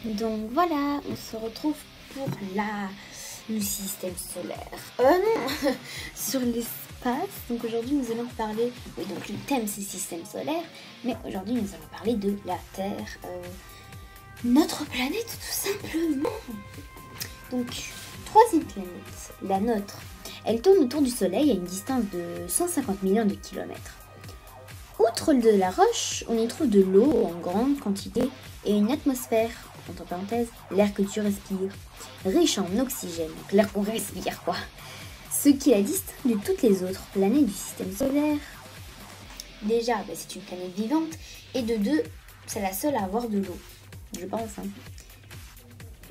Donc voilà, on se retrouve pour le système solaire. Non, sur l'espace. Donc aujourd'hui nous allons parler, oui donc le thème c'est le système solaire, mais aujourd'hui nous allons parler de la Terre, notre planète tout simplement. Donc troisième planète, la nôtre. Elle tourne autour du Soleil à une distance de 150 millions de kilomètres. Outre de la roche, on y trouve de l'eau en grande quantité et une atmosphère, entre parenthèses, l'air que tu respires, riche en oxygène, donc l'air qu'on respire quoi. Ce qui la distingue de toutes les autres planètes du système solaire. Déjà, c'est une planète vivante, et de deux, c'est la seule à avoir de l'eau, je pense.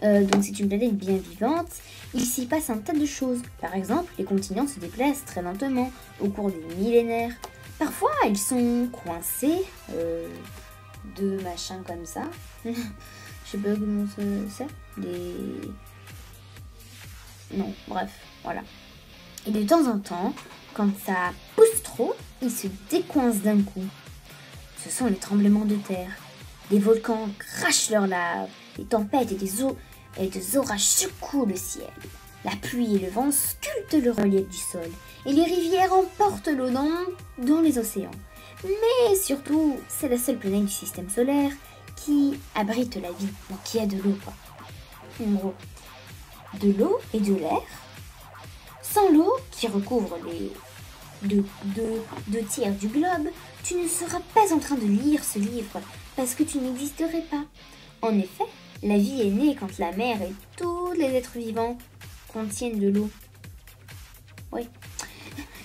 Donc c'est une planète bien vivante, il s'y passe un tas de choses. Par exemple, les continents se déplacent très lentement au cours des millénaires. Parfois, ils sont coincés de machins comme ça. Je sais pas comment c'est. Non, bref, voilà. Et de temps en temps, quand ça pousse trop, ils se décoincent d'un coup. Ce sont les tremblements de terre. Des volcans crachent leur lave, des tempêtes et des orages secouent le ciel. La pluie et le vent sculptent le relief du sol, et les rivières emportent l'eau dans les océans. Mais surtout, c'est la seule planète du système solaire qui abrite la vie, donc qui a de l'eau, quoi. En gros, de l'eau et de l'air. Sans l'eau, qui recouvre les deux tiers du globe, tu ne seras pas en train de lire ce livre, parce que tu n'existerais pas. En effet, la vie est née quand la mer et tous les êtres vivants contiennent de l'eau. Oui.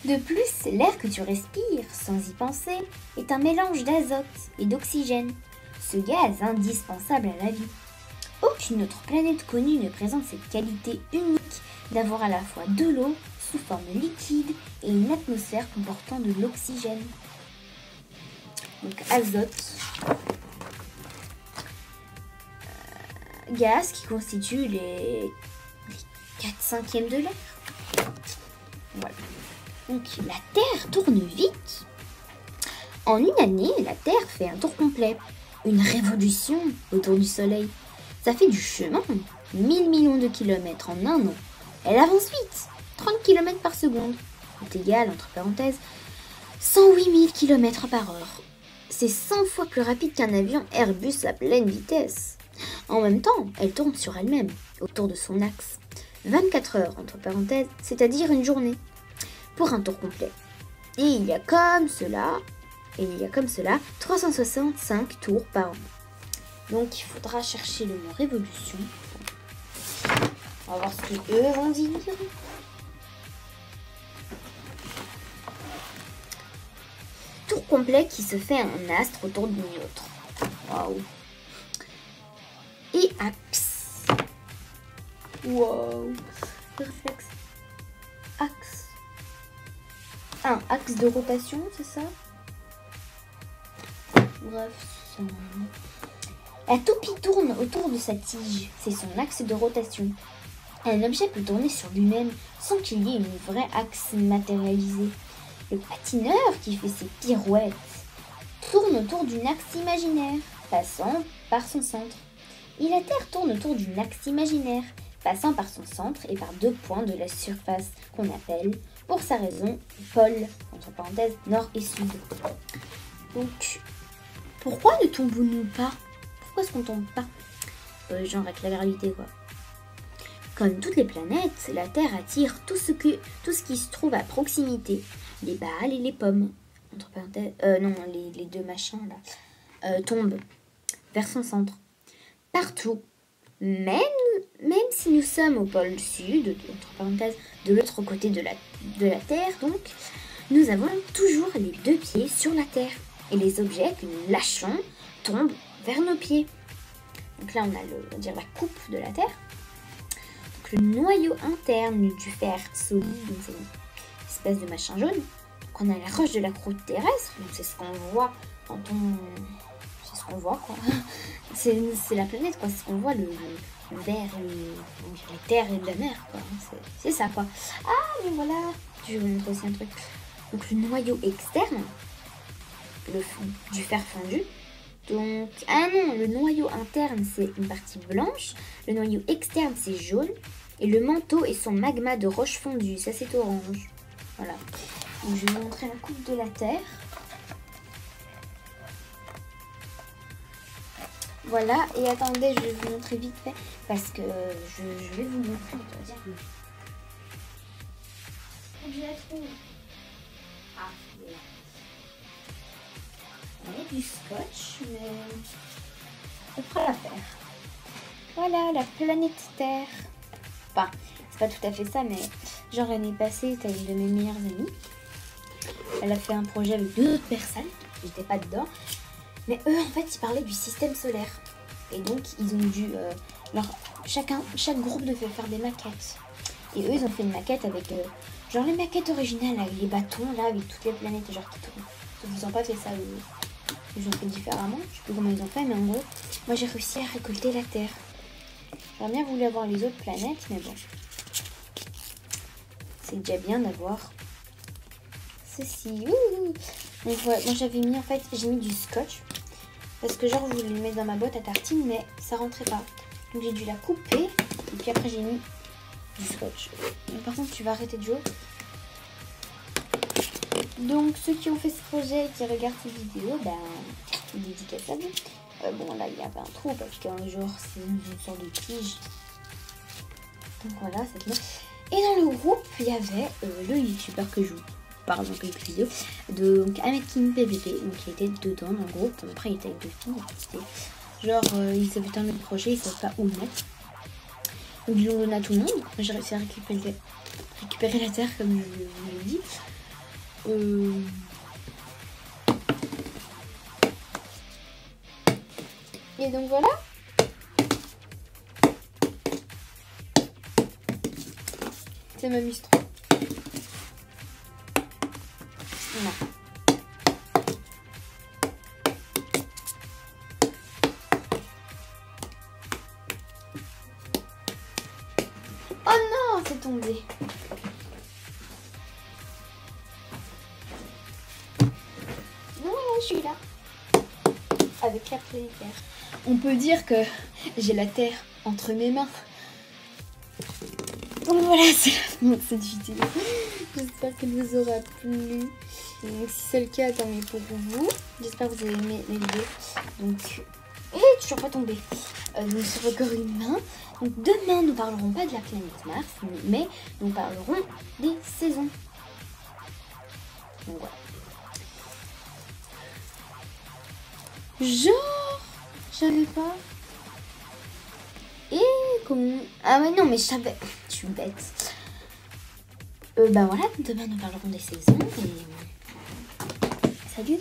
De plus, l'air que tu respires, sans y penser, est un mélange d'azote et d'oxygène, ce gaz indispensable à la vie. Aucune autre planète connue ne présente cette qualité unique d'avoir à la fois de l'eau sous forme liquide et une atmosphère comportant de l'oxygène. Donc azote, gaz qui constitue les 4/5 de l'air. Voilà. Donc la Terre tourne vite. En une année, la Terre fait un tour complet. Une révolution autour du Soleil. Ça fait du chemin. 1000 millions de kilomètres en un an. Elle avance vite. 30 km par seconde. C'est égal, entre parenthèses, 108 000 km par heure. C'est 100 fois plus rapide qu'un avion Airbus à pleine vitesse. En même temps, elle tourne sur elle-même, autour de son axe. 24 heures, entre parenthèses, c'est-à-dire une journée, pour un tour complet. Et il y a comme cela 365 tours par an. Donc il faudra chercher le mot révolution. On va voir ce qu'eux vont dire. Tour complet qui se fait un astre autour d'une autre. Waouh. Et axe. Waouh. Réflexe. Axe. Un axe de rotation, c'est ça? Bref, ça... La toupie tourne autour de sa tige. C'est son axe de rotation. Un objet peut tourner sur lui-même sans qu'il y ait une vraie axe matérialisée. Le patineur qui fait ses pirouettes tourne autour d'une axe imaginaire, passant par son centre. Et la Terre tourne autour d'une axe imaginaire, passant par son centre et par deux points de la surface qu'on appelle, pour sa raison, pôle, entre parenthèses, nord et sud. Donc, pourquoi ne tombons-nous pas? Pourquoi est-ce qu'on tombe pas? Genre avec la gravité, quoi. Comme toutes les planètes, la Terre attire tout ce qui se trouve à proximité. Les balles et les pommes, entre parenthèses, les deux machins là, tombent vers son centre. Partout, même si nous sommes au pôle sud, entre parenthèses, de l'autre côté de la Terre, donc, nous avons toujours les deux pieds sur la Terre. Et les objets que nous lâchons tombent vers nos pieds. Donc là, on a la coupe de la Terre. Donc le noyau interne du fer solide, donc c'est une espèce de machin jaune. Donc on a la roche de la croûte terrestre, donc c'est ce qu'on voit quand on... C'est ce qu'on voit, quoi. C'est la planète, quoi. C'est ce qu'on voit, le verre et la terre et la mer, quoi. C'est ça, quoi. Ah, mais voilà. Je vais vous montrer aussi un truc. Donc le noyau externe, du fer fondu, Donc, ah non, le noyau interne, c'est une partie blanche. Le noyau externe, c'est jaune. Et le manteau est son magma de roche fondue. Ça, c'est orange. Voilà. Donc, je vais vous montrer la coupe de la Terre. Voilà. Et attendez, je vais vous montrer vite fait. Parce que je vais vous montrer. Je la trouve. Ah, il est là. Il y a du scotch, mais ça fera l'affaire. Voilà, la planète Terre. Enfin, c'est pas tout à fait ça, mais genre l'année passée, t'as une de mes meilleures amies. Elle a fait un projet avec 2 autres personnes. J'étais pas dedans. Mais eux, en fait, ils parlaient du système solaire. Et donc, ils ont dû... chaque groupe devait faire des maquettes. Et eux, ils ont fait une maquette avec... genre les maquettes originales, avec les bâtons, là, avec toutes les planètes, genre qui tournent. Sauf qu'ils n'ont pas fait ça, eux. Ils ont fait différemment. Je sais plus comment ils ont fait, mais en gros, moi, j'ai réussi à récolter la Terre. J'aurais bien voulu avoir les autres planètes, mais bon. C'est déjà bien d'avoir ceci. Ouh. Donc voilà, moi j'avais mis, en fait, j'ai mis du scotch. Parce que genre, je voulais le mettre dans ma boîte à tartines, mais ça rentrait pas. Donc j'ai dû la couper. Et puis après, j'ai mis du scotch. Mais par contre, tu vas arrêter de jouer. Donc ceux qui ont fait ce projet et qui regardent ces vidéos, ben, dédicace à vous. Bon, là, il y avait un trou parce qu'un jour, c'est une sorte de tige. Donc voilà, c'est bien. Et dans le groupe, il y avait le youtubeur que je vous parle dans quelques vidéos, donc Anakin PVP, donc il était dedans dans le groupe. Après, il était avec 2 filles. C'était genre, ils avaient terminé le projet, ils ne savaient pas où le mettre. Donc ils l'ont donné à tout le monde. J'ai réussi à récupérer la terre, comme je vous l'ai dit. Et donc voilà. Ça m'amuse trop. Non. Oh non, c'est tombé. Non, je suis là. Avec la planète Terre. On peut dire que j'ai la Terre entre mes mains. Donc voilà, c'est la fin de cette vidéo. J'espère qu'elle vous aura plu. Donc, si c'est le cas, tant mieux pour vous. J'espère que vous avez aimé les vidéos. Donc, toujours pas tombé. Donc sur encore une main. Donc demain, nous parlerons pas de la planète Mars, mais nous parlerons des saisons. Donc voilà. Genre, je savais pas. Et comment... Ah ouais, non, mais je savais. Je suis bête. Bah voilà, demain nous parlerons des saisons. Et... salut.